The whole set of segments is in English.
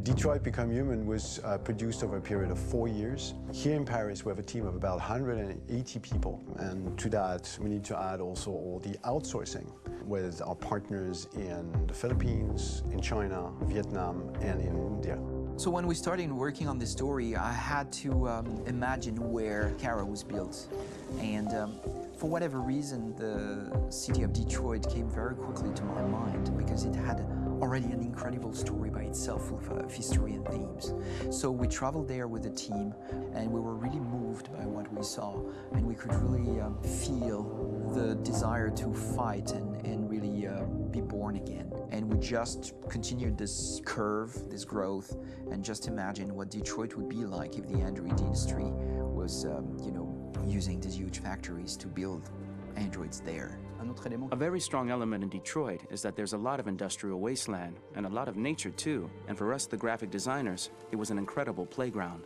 Detroit Become Human was produced over a period of 4 years. Here in Paris, we have a team of about 180 people. And to that, we need to add also all the outsourcing with our partners in the Philippines, in China, Vietnam, and in India. So when we started working on this story, I had to imagine where Kara was built. And for whatever reason, the city of Detroit came very quickly to my mind because it had already an incredible story by itself full of history and themes. So we traveled there with the team and we were really moved by what we saw, and we could really feel the desire to fight and really be born again. And we just continued this curve, this growth, and just imagine what Detroit would be like if the android industry was, using these huge factories to build androids there. A very strong element in Detroit is that there's a lot of industrial wasteland and a lot of nature too, and for us, the graphic designers, it was an incredible playground.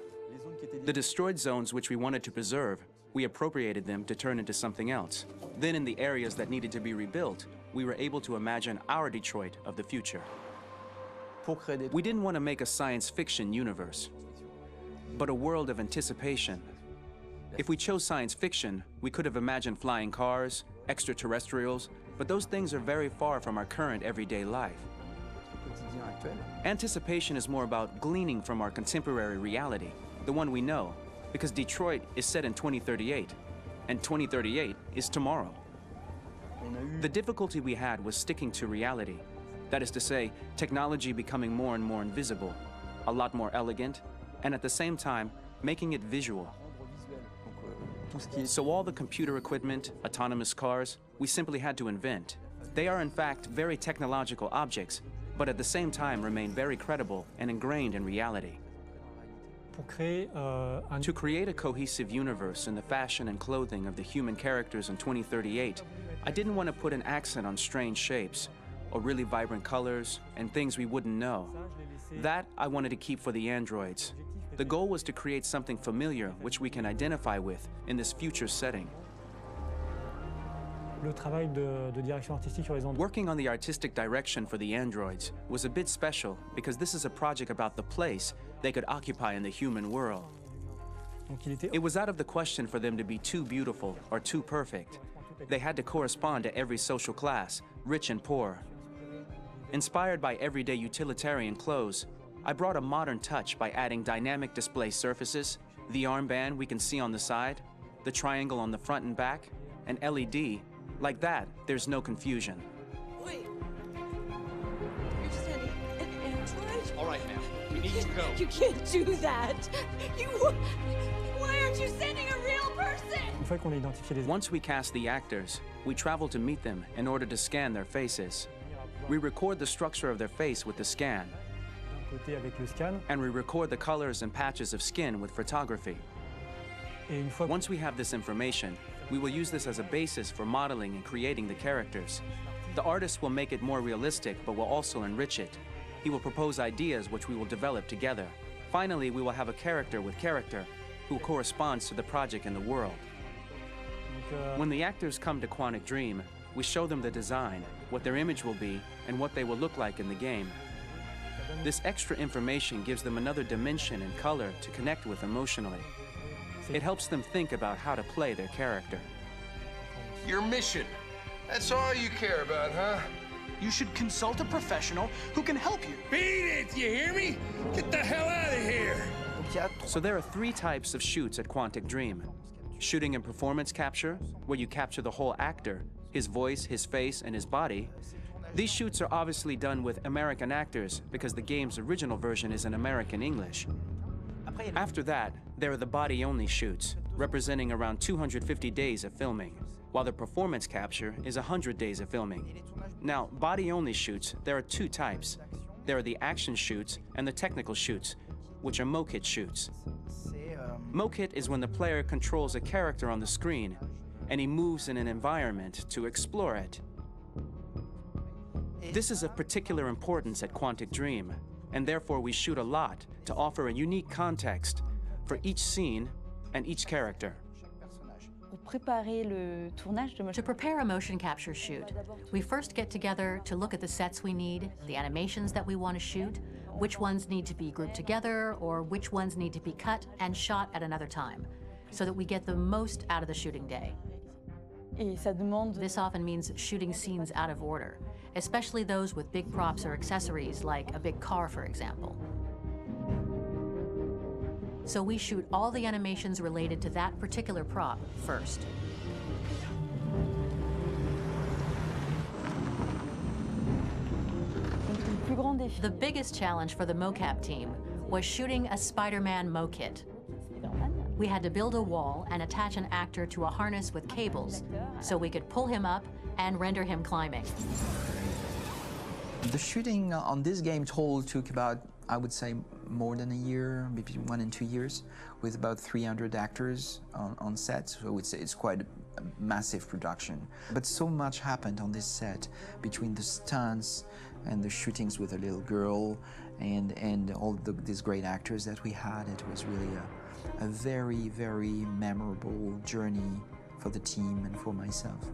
The destroyed zones which we wanted to preserve, we appropriated them to turn into something else. Then in the areas that needed to be rebuilt, we were able to imagine our Detroit of the future. We didn't want to make a science fiction universe, but a world of anticipation. If we chose science fiction, we could have imagined flying cars, extraterrestrials, but those things are very far from our current everyday life. Anticipation is more about gleaning from our contemporary reality, the one we know, because Detroit is set in 2038, and 2038 is tomorrow. The difficulty we had was sticking to reality. That is to say, technology becoming more and more invisible, a lot more elegant, and at the same time, making it visual. So all the computer equipment, autonomous cars, we simply had to invent. They are in fact very technological objects, but at the same time remain very credible and ingrained in reality. To create a cohesive universe in the fashion and clothing of the human characters in 2038, I didn't want to put an accent on strange shapes, or really vibrant colors, and things we wouldn't know. That I wanted to keep for the androids. The goal was to create something familiar which we can identify with in this future setting. Working on the artistic direction for the androids was a bit special because this is a project about the place they could occupy in the human world. It was out of the question for them to be too beautiful or too perfect. They had to correspond to every social class, rich and poor. Inspired by everyday utilitarian clothes, I brought a modern touch by adding dynamic display surfaces, the armband we can see on the side, the triangle on the front and back, an LED. Like that, there's no confusion. Wait. You're sending an android? All right, ma'am. We need to go. You can't do that. Why aren't you sending a real person? Once we cast the actors, we travel to meet them in order to scan their faces. We record the structure of their face with the scan, and we record the colors and patches of skin with photography. Once we have this information, we will use this as a basis for modeling and creating the characters. The artist will make it more realistic, but will also enrich it. He will propose ideas which we will develop together. Finally, we will have a character with character who corresponds to the project and the world. When the actors come to Quantic Dream, we show them the design, what their image will be, and what they will look like in the game. This extra information gives them another dimension and color to connect with emotionally. It helps them think about how to play their character. Your mission. That's all you care about, huh? You should consult a professional who can help you. Beat it, you hear me? Get the hell out of here! So there are 3 types of shoots at Quantic Dream. Shooting and performance capture, where you capture the whole actor, his voice, his face, and his body. These shoots are obviously done with American actors because the game's original version is in American English. After that, there are the body-only shoots, representing around 250 days of filming, while the performance capture is 100 days of filming. Now, body-only shoots, there are 2 types. There are the action shoots and the technical shoots, which are mokit shoots. Mokit is when the player controls a character on the screen, and he moves in an environment to explore it. This is of particular importance at Quantic Dream, and therefore we shoot a lot to offer a unique context for each scene and each character. To prepare a motion capture shoot, we first get together to look at the sets we need, the animations that we want to shoot, which ones need to be grouped together, or which ones need to be cut and shot at another time, so that we get the most out of the shooting day. This often means shooting scenes out of order, especially those with big props or accessories, like a big car, for example. So we shoot all the animations related to that particular prop first. The biggest challenge for the mocap team was shooting a Spider-Man mo-kit. We had to build a wall and attach an actor to a harness with cables so we could pull him up and render him climbing. The shooting on this game took about, I would say, more than a year, maybe 1 and 2 years, with about 300 actors on set. So it's quite a massive production. But so much happened on this set between the stunts and the shootings with a little girl and all these great actors that we had. It was really a very, very memorable journey for the team and for myself.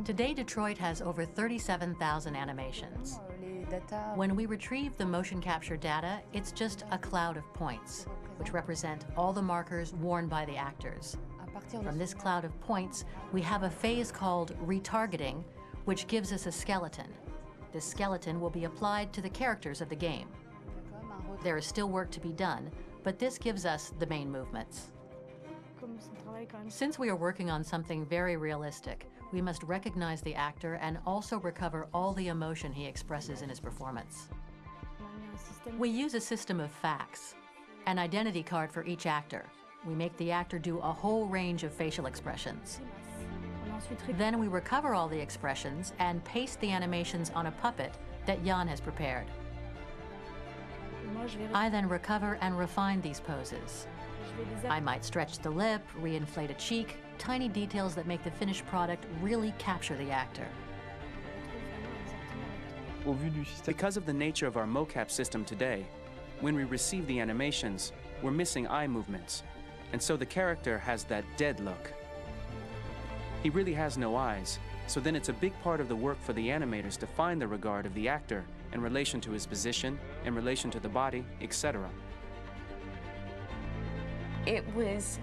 Today, Detroit has over 37,000 animations. When we retrieve the motion capture data, it's just a cloud of points, which represent all the markers worn by the actors. From this cloud of points, we have a phase called retargeting, which gives us a skeleton. This skeleton will be applied to the characters of the game. There is still work to be done, but this gives us the main movements. Since we are working on something very realistic, we must recognize the actor and also recover all the emotion he expresses in his performance. We use a system of facts, an identity card for each actor. We make the actor do a whole range of facial expressions. Then we recover all the expressions and paste the animations on a puppet that Jan has prepared. I then recover and refine these poses. I might stretch the lip, reinflate a cheek, tiny details that make the finished product really capture the actor. Because of the nature of our mocap system today, when we receive the animations, we're missing eye movements, and so the character has that dead look. He really has no eyes, so then it's a big part of the work for the animators to find the regard of the actor in relation to his position, in relation to the body, etc. It was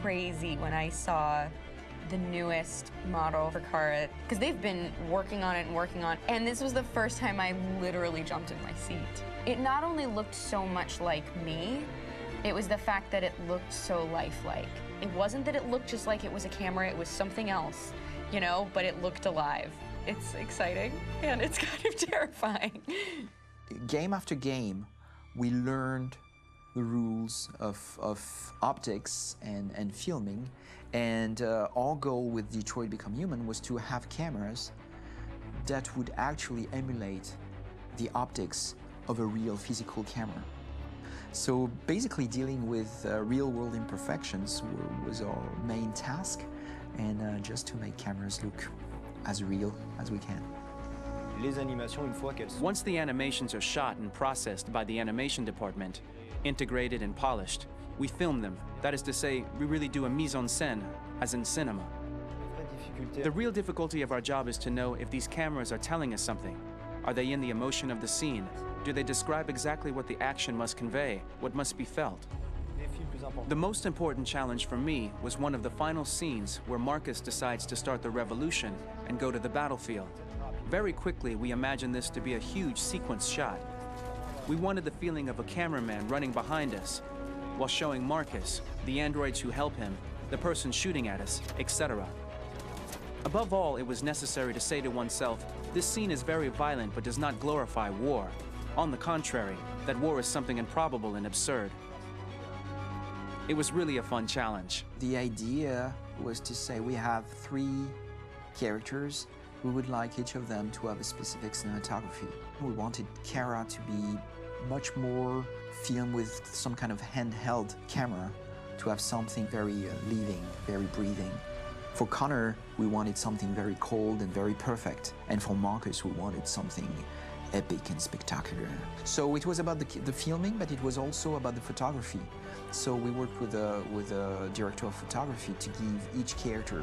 crazy when I saw the newest model for Kara, because they've been working on it, and this was the first time I literally jumped in my seat. It not only looked so much like me, it was the fact that it looked so lifelike. It wasn't that it looked just like it was a camera, it was something else, you know, but it looked alive. It's exciting, and it's kind of terrifying. Game after game, we learned the rules of optics and filming, and our goal with Detroit Become Human was to have cameras that would actually emulate the optics of a real physical camera. So basically dealing with real-world imperfections was our main task, and just to make cameras look as real as we can. Once the animations are shot and processed by the animation department, integrated and polished, we film them. That is to say, we really do a mise en scène, as in cinema. The real difficulty of our job is to know if these cameras are telling us something. Are they in the emotion of the scene? Do they describe exactly what the action must convey, what must be felt? The most important challenge for me was one of the final scenes where Marcus decides to start the revolution and go to the battlefield. Very quickly, we imagined this to be a huge sequence shot. We wanted the feeling of a cameraman running behind us, while showing Marcus, the androids who help him, the person shooting at us, etc. Above all, it was necessary to say to oneself, this scene is very violent but does not glorify war. On the contrary, that war is something improbable and absurd. It was really a fun challenge. The idea was to say we have 3 characters. We would like each of them to have a specific cinematography. We wanted Kara to be much more filmed with some kind of handheld camera, to have something very living, very breathing. For Connor, we wanted something very cold and very perfect. And for Marcus, we wanted something epic and spectacular. So it was about the filming, but it was also about the photography. So we worked with a director of photography to give each character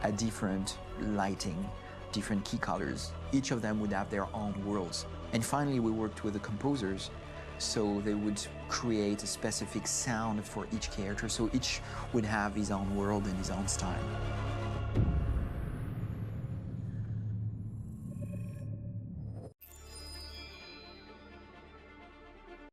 a different lighting, different key colors. Each of them would have their own worlds. And finally, we worked with the composers, so they would create a specific sound for each character, so each would have his own world and his own style.